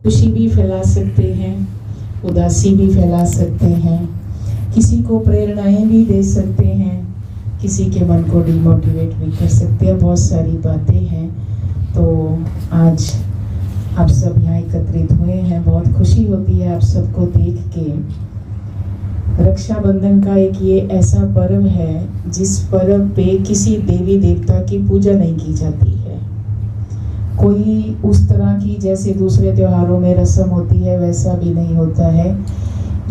खुशी भी फैला सकते हैं, उदासी भी फैला सकते हैं, किसी को प्रेरणाएं भी दे सकते हैं, किसी के मन को डिमोटिवेट भी कर सकते हैं। बहुत सारी बातें हैं। तो आज आप सब यहाँ एकत्रित हुए हैं, बहुत खुशी होती है आप सबको देख के। रक्षाबंधन का एक ये ऐसा पर्व है जिस पर्व पे किसी देवी देवता की पूजा नहीं की जाती है। कोई उस तरह की जैसे दूसरे त्योहारों में रस्म होती है वैसा भी नहीं होता है।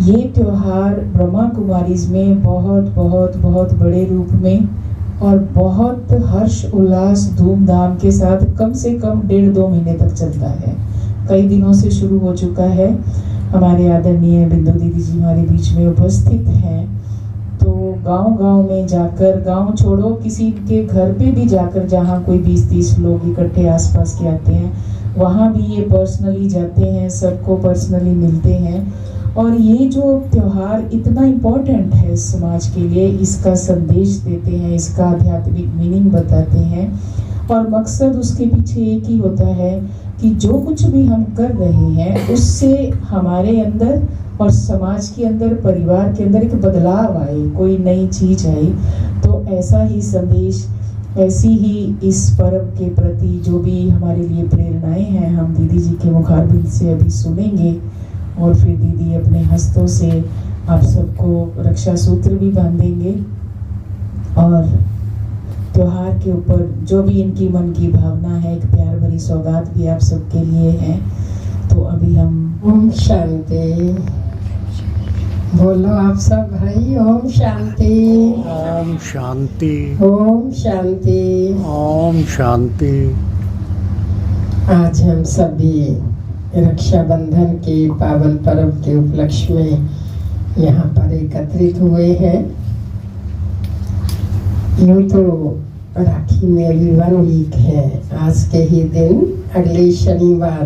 ये त्योहार ब्रह्मा कुमारीज में बहुत बहुत बहुत बड़े रूप में और बहुत हर्ष उल्लास धूमधाम के साथ कम से कम 1.5-2 महीने तक चलता है। कई दिनों से शुरू हो चुका है। हमारे आदरणीय बिंदु दीदी जी हमारे बीच में उपस्थित हैं। तो गांव-गांव में जाकर, गांव छोड़ो किसी के घर पे भी जाकर, जहाँ कोई 20-30 लोग इकट्ठे आसपास के आते हैं, वहाँ भी ये पर्सनली जाते हैं, सबको पर्सनली मिलते हैं। और ये जो त्योहार इतना इम्पोर्टेंट है समाज के लिए, इसका संदेश देते हैं, इसका आध्यात्मिक मीनिंग बताते हैं। और मकसद उसके पीछे एक ही होता है कि जो कुछ भी हम कर रहे हैं उससे हमारे अंदर और समाज के अंदर, परिवार के अंदर एक बदलाव आए, कोई नई चीज आए। तो ऐसा ही संदेश, ऐसी ही इस पर्व के प्रति जो भी हमारे लिए प्रेरणाएं हैं, हम दीदी जी के मुखारबिन से अभी सुनेंगे। और फिर दीदी अपने हस्तों से आप सबको रक्षा सूत्र भी बांधेंगे और त्योहार के ऊपर जो भी इनकी मन की भावना है, एक प्यार भरी सौगात भी आप सबके लिए है। तो अभी हम ओम शांति बोलो आप सब भाई। ओम शांति, ओम शांति, ओम शांति, ओम शांति। आज हम सभी रक्षाबंधन के पावन पर्व के उपलक्ष्य में यहाँ पर एकत्रित हुए हैं। यूँ तो राखी में अभी 1 वीक है। आज के ही दिन, अगले शनिवार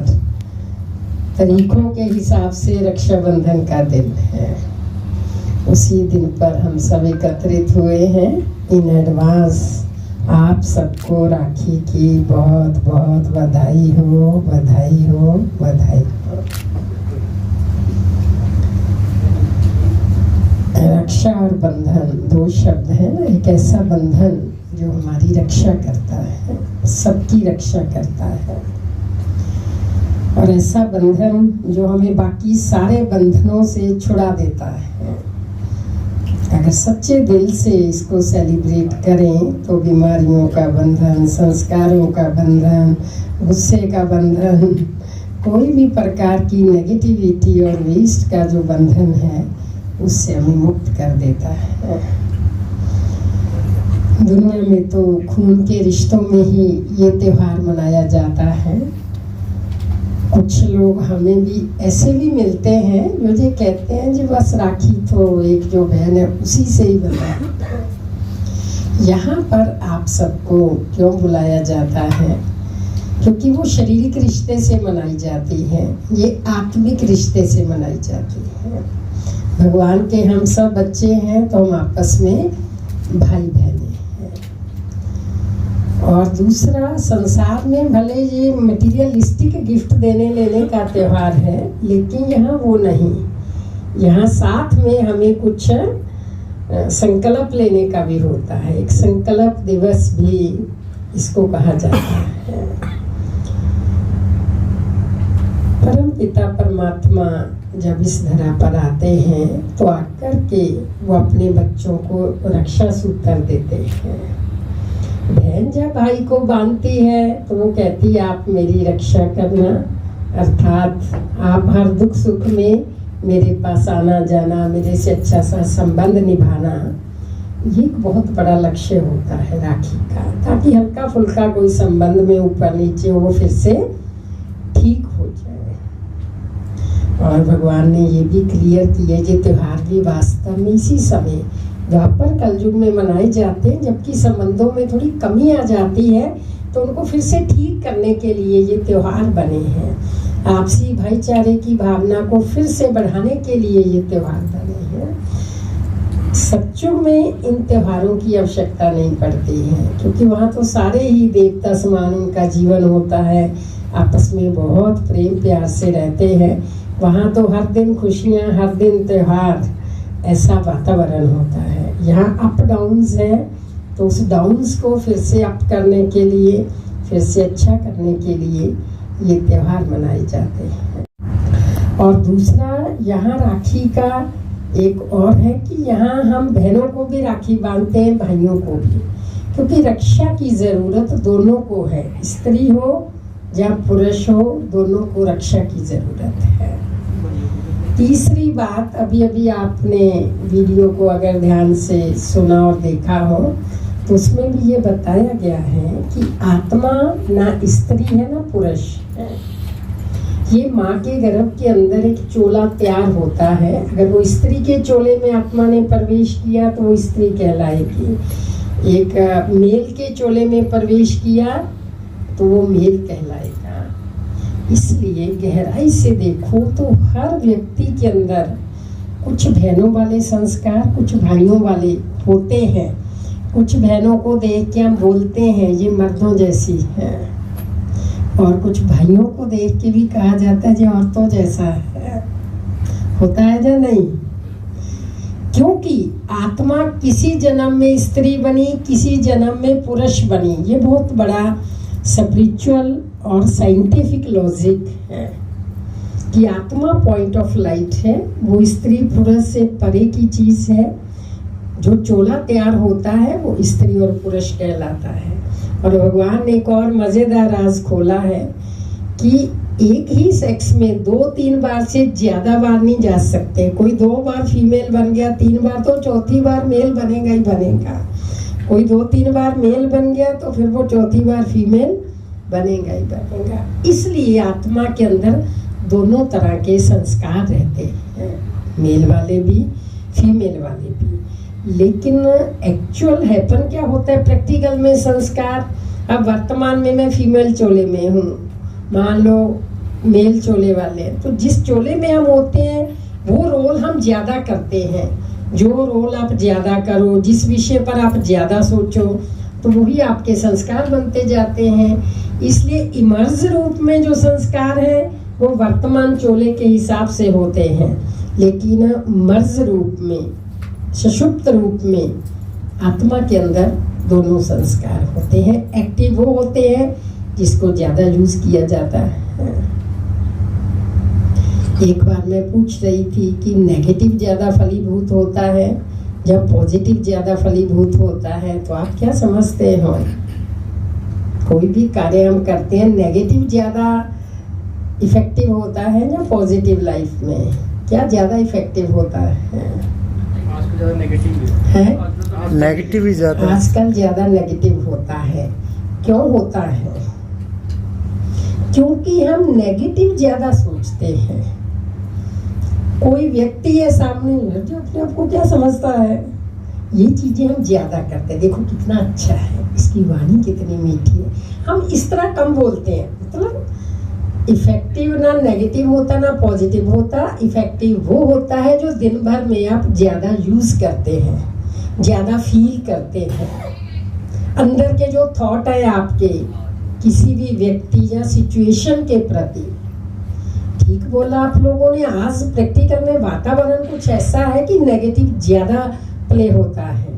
तारीखों के हिसाब से रक्षाबंधन का दिन है। उसी दिन पर हम सब एकत्रित हुए हैं। इन एडवांस आप सबको राखी की बहुत बहुत बधाई हो, बधाई हो, बधाई हो। रक्षा और बंधन 2 शब्द है ना। एक ऐसा बंधन जो हमारी रक्षा करता है, सबकी रक्षा करता है, और ऐसा बंधन जो हमें बाकी सारे बंधनों से छुड़ा देता है। अगर सच्चे दिल से इसको सेलिब्रेट करें तो बीमारियों का बंधन, संस्कारों का बंधन, गुस्से का बंधन, कोई भी प्रकार की नेगेटिविटी और वेस्ट का जो बंधन है उससे हमें मुक्त कर देता है। दुनिया में तो खून के रिश्तों में ही ये त्योहार मनाया जाता है। कुछ लोग हमें भी ऐसे भी मिलते हैं जो ये कहते हैं जी बस राखी तो एक जो बहन है उसी से ही बना है। यहाँ पर आप सबको क्यों बुलाया जाता है? क्योंकि वो शारीरिक रिश्ते से मनाई जाती है, ये आत्मिक रिश्ते से मनाई जाती है। भगवान के हम सब बच्चे हैं तो हम आपस में भाई बहन हैं। और दूसरा, संसार में भले ये मटेरियलिस्टिक गिफ्ट देने लेने का त्योहार है, लेकिन यहाँ वो नहीं। यहाँ साथ में हमें कुछ संकल्प लेने का भी होता है। एक संकल्प दिवस भी इसको कहा जाता है। परम पिता परमात्मा जब इस धरा पर आते हैं तो आकर के वो अपने बच्चों को रक्षा सूत्र देते हैं। बहन जब भाई को बांधती है तो वो कहती है आप मेरी रक्षा करना, अर्थात आप हर दुख सुख में मेरे पास आना जाना, मेरे से अच्छा सा संबंध निभाना। ये एक बहुत बड़ा लक्ष्य होता है राखी का, ताकि हल्का फुल्का कोई संबंध में ऊपर नीचे वो फिर से ठीक हो जाए। और भगवान ने ये भी क्लियर किया ये त्योहार भी वास्तव में इसी समय द्वापर कलयुग में मनाए जाते हैं, जबकि संबंधों में थोड़ी कमी आ जाती है तो उनको फिर से ठीक करने के लिए ये त्योहार बने हैं। आपसी भाईचारे की भावना को फिर से बढ़ाने के लिए ये त्योहार बने हैं। सच्चों में इन त्योहारों की आवश्यकता नहीं पड़ती है, क्योंकि वहाँ तो सारे ही देवता समान उनका जीवन होता है। आपस में बहुत प्रेम प्यार से रहते हैं। वहाँ तो हर दिन खुशियाँ, हर दिन त्योहार, ऐसा वातावरण होता है। यहाँ अप डाउन्स है, तो उस डाउन्स को फिर से अप करने के लिए, फिर से अच्छा करने के लिए ये त्योहार मनाए जाते हैं। और दूसरा, यहाँ राखी का एक और है कि यहाँ हम बहनों को भी राखी बांधते हैं, भाइयों को भी, क्योंकि रक्षा की ज़रूरत दोनों को है। स्त्री हो या पुरुष हो, दोनों को रक्षा की ज़रूरत है। तीसरी बात, अभी आपने वीडियो को अगर ध्यान से सुना और देखा हो तो उसमें भी ये बताया गया है कि आत्मा ना स्त्री है ना पुरुष है। ये माँ के गर्भ के अंदर एक चोला तैयार होता है। अगर वो स्त्री के चोले में आत्मा ने प्रवेश किया तो वो स्त्री कहलाएगी। एक मेल के चोले में प्रवेश किया तो वो मेल कहलाएगा। इसलिए गहराई से देखो तो हर व्यक्ति के अंदर कुछ बहनों वाले संस्कार, कुछ भाइयों वाले होते हैं। कुछ बहनों को देख के हम बोलते हैं ये मर्दों जैसी है, और कुछ भाइयों को देख के भी कहा जाता है ये औरतों जैसा है। होता है या नहीं? क्योंकि आत्मा किसी जन्म में स्त्री बनी, किसी जन्म में पुरुष बनी। ये बहुत बड़ा स्पिरिचुअल और साइंटिफिक लॉजिक है कि आत्मा पॉइंट ऑफ लाइट है, वो स्त्री पुरुष से परे की चीज है। जो चोला तैयार होता है वो स्त्री और पुरुष कहलाता है। और भगवान ने एक और मजेदार राज खोला है कि एक ही सेक्स में 2-3 बार से ज्यादा बार नहीं जा सकते। कोई 2 बार फीमेल बन गया, 3 बार तो चौथी बार मेल बनेगा ही बनेगा। कोई 2-3 बार मेल बन गया तो फिर वो चौथी बार फीमेल बनेगा ही बनेगा। इसलिए आत्मा के अंदर दोनों तरह के संस्कार रहते हैं, मेल वाले भी, फीमेल वाले भी। लेकिन एक्चुअल हैपन क्या होता है प्रैक्टिकल में संस्कार? अब वर्तमान में मैं फीमेल चोले में हूँ, मान लो मेल चोले वाले, तो जिस चोले में हम होते हैं वो रोल हम ज्यादा करते हैं। जो रोल आप ज्यादा करो, जिस विषय पर आप ज्यादा सोचो, तो वही आपके संस्कार बनते जाते हैं। इसलिए इमर्ज रूप में जो संस्कार है वो वर्तमान चोले के हिसाब से होते हैं, लेकिन मर्ज रूप में, सुषुप्त रूप में आत्मा के अंदर दोनों संस्कार होते हैं। एक्टिव वो होते हैं जिसको ज्यादा यूज किया जाता है। एक बार मैं पूछ रही थी कि नेगेटिव ज्यादा फलीभूत होता है जब पॉजिटिव ज्यादा फलीभूत होता है, तो आप क्या समझते हो? कोई भी कार्य हम करते हैं, नेगेटिव ज्यादा इफेक्टिव होता है या पॉजिटिव लाइफ में? क्या ज्यादा इफेक्टिव होता है? नेगेटिव ही ज्यादा, आजकल ज्यादा नेगेटिव होता है। क्यों होता है? क्योंकि हम नेगेटिव ज्यादा सोचते हैं। कोई व्यक्ति है सामने जो अपने आप को क्या समझता है, ये चीजें हम ज्यादा करते हैं। देखो कितना अच्छा है, इसकी वाणी कितनी मीठी है। हम इस तरह कम बोलते हैं। मतलब इफेक्टिव ना नेगेटिव होता ना पॉजिटिव होता। इफेक्टिव वो होता है जो दिन भर में आप ज्यादा यूज करते हैं, ज्यादा फील करते हैं। अंदर के जो थॉट है आपके किसी भी व्यक्ति या सिचुएशन के प्रति, ठीक बोला आप लोगों ने। आज प्रैक्टिकल में वातावरण कुछ ऐसा है कि नेगेटिव ज्यादा प्ले होता है।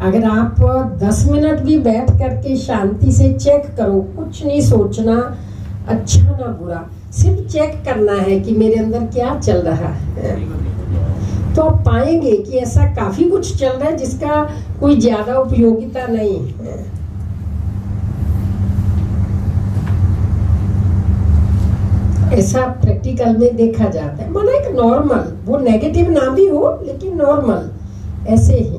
अगर आप 10 मिनट भी बैठ करके शांति से चेक करो, कुछ नहीं सोचना, अच्छा ना बुरा, सिर्फ चेक करना है कि मेरे अंदर क्या चल रहा है, तो आप पाएंगे कि ऐसा काफी कुछ चल रहा है जिसका कोई ज्यादा उपयोगिता नहीं है। ऐसा प्रैक्टिकल में देखा जाता है। माना एक नॉर्मल, वो नेगेटिव ना भी हो लेकिन नॉर्मल ऐसे ही।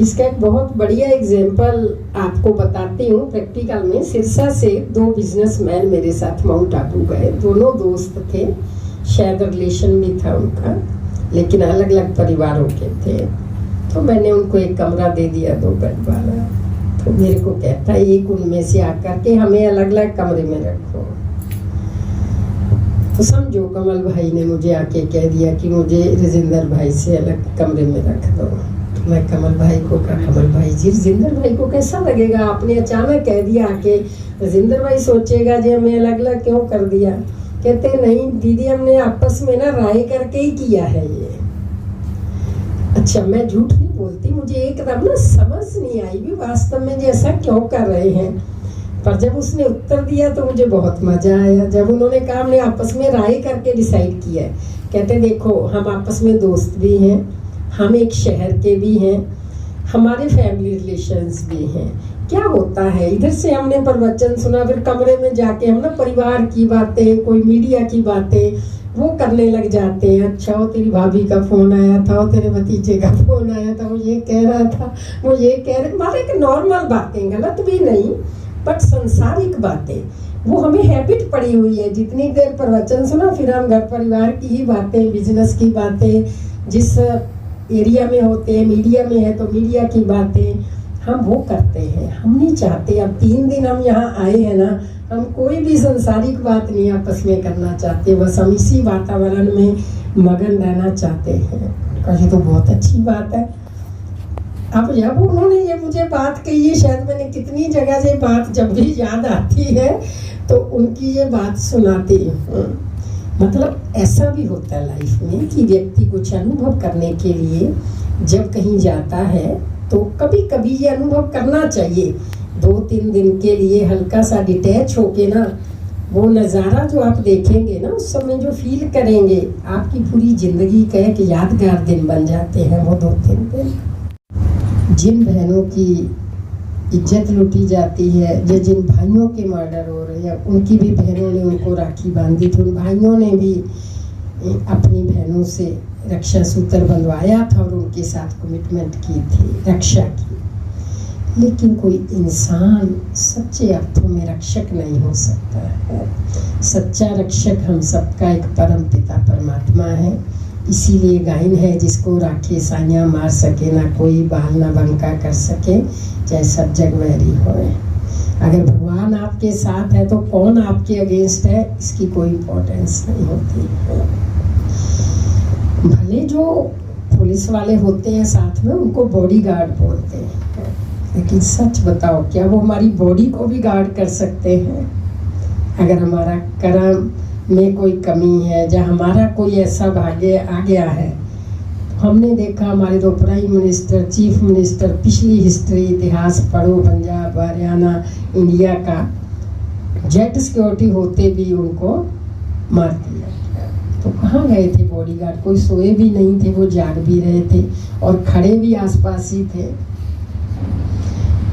इसका एक बहुत बढ़िया एग्जाम्पल आपको बताती हूँ प्रैक्टिकल में। सिरसा से 2 बिजनेसमैन मेरे साथ माउंट आबू गए। दोनों दोस्त थे, शायद रिलेशन भी था उनका, लेकिन अलग अलग परिवारों के थे। तो मैंने उनको एक कमरा दे दिया 2 बेड वाला। तो मेरे को कहता है एक उनमें से आकर के हमें अलग अलग कमरे में रखो। तो समझो कमल भाई ने मुझे आके कह दिया कि मुझे राजेंद्र भाई से अलग कमरे में रख दो। मैं कमल भाई को कहा, कमल भाई जी जिंदर भाई को कैसा लगेगा, आपने अचानक कह दिया आके, जिंदर भाई सोचेगा जी हमें अलग अलग क्यों कर दिया। कहते नहीं दीदी हमने आपस में ना राय करके ही किया है ये। अच्छा मैं झूठ नहीं बोलती, मुझे एकदम ना समझ नहीं आई भी वास्तव में जी ऐसा क्यों कर रहे हैं, पर जब उसने उत्तर दिया तो मुझे बहुत मजा आया। जब उन्होंने कहा हमने आपस में राय करके डिसाइड किया है, कहते देखो हम आपस में दोस्त भी हैं, हम एक शहर के भी हैं, हमारे फैमिली रिलेशंस भी हैं। क्या होता है इधर से हमने प्रवचन सुना, फिर कमरे में जाके हम ना परिवार की बातें, कोई मीडिया की बातें वो करने लग जाते हैं। अच्छा वो तेरी भाभी का फोन आया था, वो तेरे भतीजे का फोन आया था, वो ये कह रहा था, वो ये कह रहे, मतलब एक नॉर्मल बातें, गलत भी नहीं बट संसारिक बातें, वो हमें हैबिट पड़ी हुई है। जितनी देर प्रवचन सुना फिर हम घर परिवार की ही बातें, बिजनेस की बातें, जिस एरिया में होते हैं, मीडिया में है तो मीडिया की बातें हम वो करते हैं। हम नहीं चाहते, अब 3 दिन हम यहाँ आए हैं ना, हम कोई भी संसारिक बात नहीं आपस में करना चाहते, बस हम इसी वातावरण में मगन रहना चाहते हैं। ये तो बहुत अच्छी बात है। अब जब उन्होंने ये मुझे बात कही है, शायद मैंने कितनी जगह से बात जब भी याद आती है तो उनकी ये बात सुनाती हूँ। मतलब ऐसा भी होता है लाइफ में कि व्यक्ति कुछ अनुभव करने के लिए जब कहीं जाता है तो कभी कभी ये अनुभव करना चाहिए। 2-3 दिन के लिए हल्का सा डिटैच होके ना, वो नज़ारा जो आप देखेंगे ना, उस समय जो फील करेंगे, आपकी पूरी जिंदगी का एक यादगार दिन बन जाते हैं वो 2-3 दिन। जिन बहनों की इज्जत लूटी जाती है, या जिन भाइयों के मर्डर हो रहे हैं, उनकी भी बहनों ने उनको राखी बांधी थी, उन भाइयों ने भी अपनी बहनों से रक्षा सूत्र बंधवाया था और उनके साथ कमिटमेंट की थी रक्षा की। लेकिन कोई इंसान सच्चे अर्थों में रक्षक नहीं हो सकता है। सच्चा रक्षक हम सबका एक परम पिता परमात्मा है। इसीलिए गायन है, जिसको राखे साइयां मार सके, ना कोई बाल ना बंका कर सके, चाहे सब जग वैरी होए। अगर भगवान आपके साथ है तो कौन आपके अगेंस्ट है, इसकी कोई इम्पोर्टेंस नहीं होती है। भले जो पुलिस वाले होते हैं साथ में, उनको बॉडीगार्ड बोलते हैं, लेकिन सच बताओ क्या वो हमारी बॉडी को भी गार्ड कर सकते हैं? अगर हमारा कर्म में कोई कमी है, या हमारा कोई ऐसा भाग्य आ गया है, हमने देखा हमारे 2 प्राइम मिनिस्टर, चीफ मिनिस्टर, पिछली हिस्ट्री इतिहास पढ़ो, पंजाब, हरियाणा, इंडिया का, जेट सिक्योरिटी होते भी उनको मार दिया। तो कहाँ गए थे बॉडीगार्ड? कोई सोए भी नहीं थे, वो जाग भी रहे थे और खड़े भी आसपास ही थे।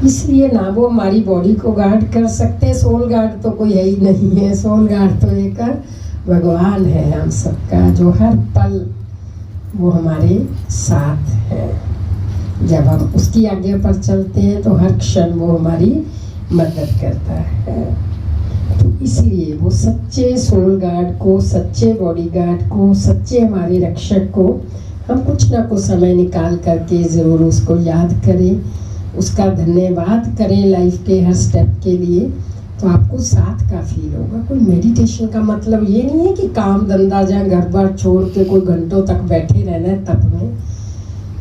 इसलिए ना वो हमारी बॉडी को गार्ड कर सकते, सोल गार्ड तो कोई है ही नहीं है। सोल गार्ड तो एक भगवान है हम सबका, जो हर पल वो हमारे साथ है। जब हम उसकी आज्ञा पर चलते हैं तो हर क्षण वो हमारी मदद करता है। तो इसलिए वो सच्चे सोल गार्ड को, सच्चे बॉडीगार्ड को, सच्चे हमारे रक्षक को हम कुछ ना कुछ समय निकाल करके ज़रूर उसको याद करें, उसका धन्यवाद करें लाइफ के हर स्टेप के लिए। तो आपको साथ का फील होगा। कोई मेडिटेशन का मतलब ये नहीं है कि काम धंधा जहाँ घर बार छोड़ के कोई घंटों तक बैठे रहना है तब में।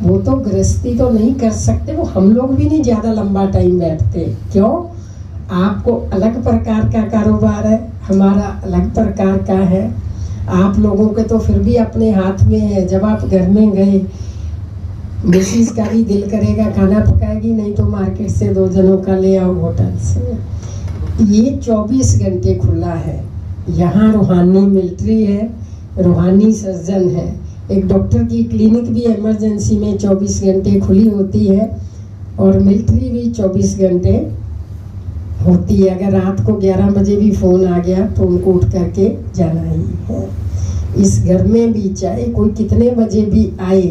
वो तो गृहस्थी तो नहीं कर सकते, वो हम लोग भी नहीं ज़्यादा लंबा टाइम बैठते। क्यों? आपको अलग प्रकार का कारोबार है, हमारा अलग प्रकार का है। आप लोगों के तो फिर भी अपने हाथ में है। जब आप घर में गए, मिसेस का भी दिल करेगा खाना पकाएगी, नहीं तो मार्केट से 2 जनों का ले आओ होटल से। ये 24 घंटे खुला है। यहाँ रूहानी मिलिट्री है, रूहानी सर्जन है। एक डॉक्टर की क्लिनिक भी इमरजेंसी में 24 घंटे खुली होती है और मिलिट्री भी 24 घंटे होती है। अगर रात को 11 बजे भी फ़ोन आ गया तो उनको उठ करके जाना ही है। इस घर में भी चाहे कोई कितने बजे भी आए,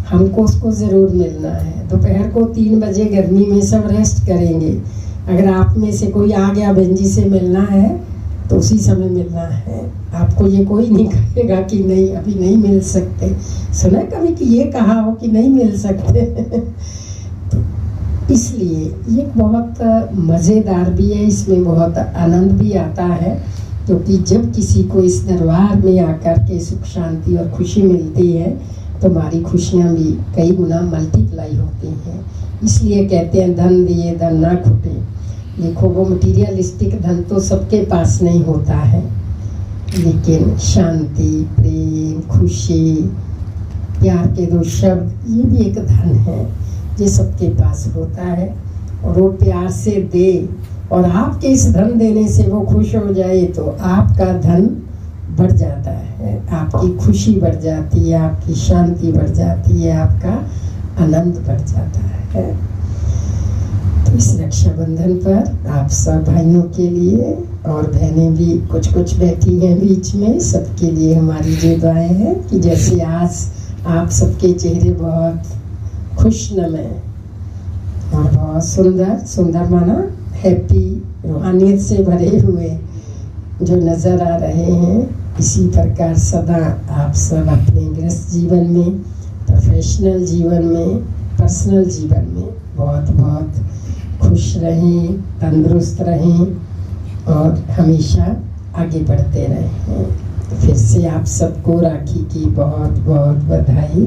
हमको उसको ज़रूर मिलना है। दोपहर को 3 बजे गर्मी में सब रेस्ट करेंगे। अगर आप में से कोई आ गया बहन जी से मिलना है तो उसी समय मिलना है। आपको ये कोई नहीं कहेगा कि नहीं अभी नहीं मिल सकते। सुना कभी कि ये कहा हो कि नहीं मिल सकते? तो इसलिए ये बहुत मज़ेदार भी है, इसमें बहुत आनंद भी आता है, क्योंकि जब किसी को इस दरबार में आकर के सुख शांति और खुशी मिलती है तुम्हारी खुशियाँ भी कई गुना मल्टीप्लाई होती हैं। इसलिए कहते हैं धन दिए धन ना खुटे। देखो वो मटीरियलिस्टिक धन तो सबके पास नहीं होता है, लेकिन शांति, प्रेम, खुशी, प्यार के दो शब्द ये भी एक धन है जो सबके पास होता है। और वो प्यार से दे और आपके इस धन देने से वो खुश हो जाए तो आपका धन बढ़ जाता है, आपकी खुशी बढ़ जाती है, आपकी शांति बढ़ जाती है, आपका आनंद बढ़ जाता है। तो इस रक्षाबंधन पर आप सब भाइयों के लिए और बहनें भी कुछ कुछ बैठी हैं बीच में, सबके लिए हमारी जो दुआएं हैं कि जैसे आज आप सबके चेहरे बहुत खुशनुमा और बहुत सुंदर सुंदर माना हैप्पी रूहानियत से भरे हुए जो नज़र आ रहे हैं, इसी प्रकार सदा आप सब अपने गृहस्थ जीवन में, प्रोफेशनल जीवन में, पर्सनल जीवन में बहुत बहुत खुश रहें, तंदुरुस्त रहें और हमेशा आगे बढ़ते रहें। फिर से आप सबको राखी की बहुत बहुत बधाई।